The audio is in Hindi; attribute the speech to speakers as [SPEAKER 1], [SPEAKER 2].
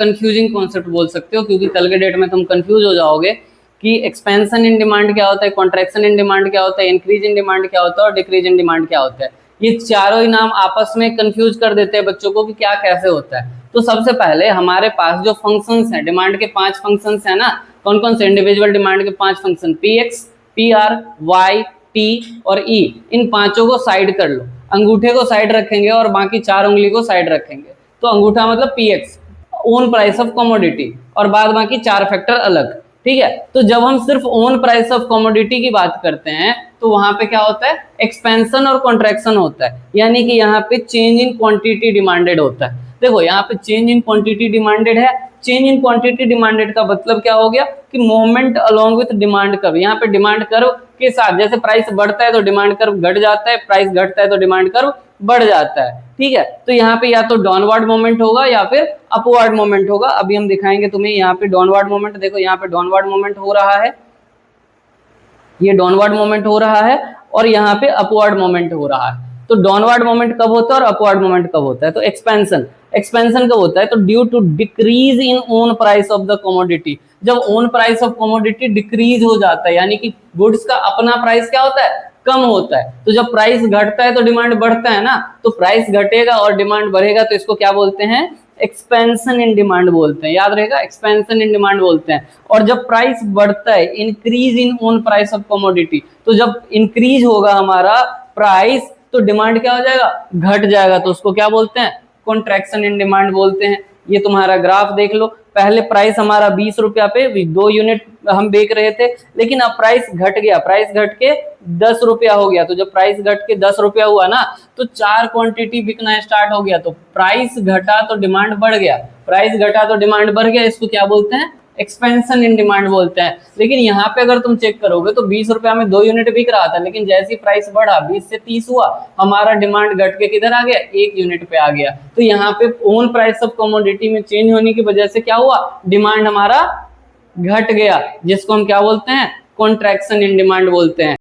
[SPEAKER 1] कंफ्यूजिंग कॉन्सेप्ट बोल सकते हो, क्योंकि कल के डेट में तुम कंफ्यूज हो जाओगे कि एक्सपेंशन इन डिमांड क्या होता है, कॉन्ट्रैक्शन इन डिमांड क्या होता है, इंक्रीज इन डिमांड क्या होता है और डिक्रीज इन डिमांड क्या होता है। ये चारों ही नाम आपस में कंफ्यूज कर देते हैं बच्चों को कि क्या कैसे होता है। तो सबसे पहले हमारे पास जो फंक्शंस हैं, डिमांड के 5 फंक्शंस हैं ना, कौन कौन से, इंडिविजुअल डिमांड के 5 function, P X, P R, Y, T और ई, इन पांचों को साइड कर लो। अंगूठे को साइड रखेंगे और बाकी 4 उंगली को साइड रखेंगे। तो अंगूठा मतलब P x, own price of commodity, और बाद बाकी 4 फैक्टर अलग। ठीक है, तो जब हम सिर्फ ओन प्राइस ऑफ कमोडिटी की बात करते हैं तो वहां पे क्या होता है, एक्सपेंशन और कॉन्ट्रैक्शन होता है, यानी कि यहाँ पे चेंज इन क्वांटिटी डिमांडेड होता है। देखो यहाँ पे चेंज इन क्वांटिटी डिमांडेड है। चेंज इन क्वांटिटी डिमांडेड का मतलब क्या हो गया कि movement along with demand curve. यहाँ पे डिमांड कर्व के साथ, जैसे प्राइस बढ़ता है तो डिमांड कर्व घट जाता है, प्राइस घटता है तो डिमांड कर्व बढ़ जाता है। ठीक है, तो यहाँ पे या तो डाउनवर्ड मोमेंट होगा या फिर अपवर्ड मोमेंट होगा। अभी हम दिखाएंगे तुम्हें। यहाँ पे डाउनवर्ड मोमेंट, देखो यहाँ पे डाउनवर्ड मोमेंट हो रहा है, ये डाउनवर्ड मोमेंट हो रहा है, और यहाँ पे अपवर्ड मोमेंट हो रहा है। तो डाउनवर्ड मोमेंट कब होता है और अपवर्ड मोमेंट कब होता है, तो एक्सपेंशन कब होता है, तो due to decrease in own price of the commodity. जब own price of commodity decrease हो जाता है, यानी कि गुड्स का अपना प्राइस क्या होता है, कम होता है। तो जब प्राइस घटता है तो डिमांड बढ़ता है ना, तो प्राइस घटेगा और डिमांड बढ़ेगा, तो इसको क्या बोलते हैं, एक्सपेंशन इन डिमांड बोलते हैं। याद रहेगा, एक्सपेंशन इन डिमांड बोलते हैं। और जब प्राइस बढ़ता है, increase in own price of commodity, तो जब इंक्रीज होगा हमारा प्राइस तो डिमांड क्या हो जाएगा, घट जाएगा, तो उसको क्या बोलते हैं, कॉन्ट्रैक्शन इन डिमांड बोलते हैं। ये तुम्हारा ग्राफ देख लो, पहले प्राइस हमारा 20 रुपया पे 2 यूनिट हम बेच रहे थे, लेकिन अब प्राइस घट गया, प्राइस घट के 10 रुपया हो गया। तो जब प्राइस घट के 10 रुपया हुआ ना, तो 4 क्वांटिटी बिकना स्टार्ट हो गया। तो प्राइस घटा तो डिमांड बढ़ गया, प्राइस घटा तो डिमांड बढ़ गया, इसको क्या बोलते हैं, एक्सपेंशन इन डिमांड बोलते हैं। लेकिन यहाँ पे अगर तुम चेक करोगे तो 20 रुपया में 2 यूनिट बिक रहा था, लेकिन जैसे ही प्राइस बढ़ा 20 से 30 हुआ, हमारा डिमांड घट के किधर आ गया, 1 यूनिट पे आ गया। तो यहाँ पे ओन प्राइस ऑफ कमोडिटी में चेंज होने की वजह से क्या हुआ, डिमांड हमारा घट गया, जिसको हम क्या बोलते हैं, कॉन्ट्रैक्शन इन डिमांड बोलते हैं।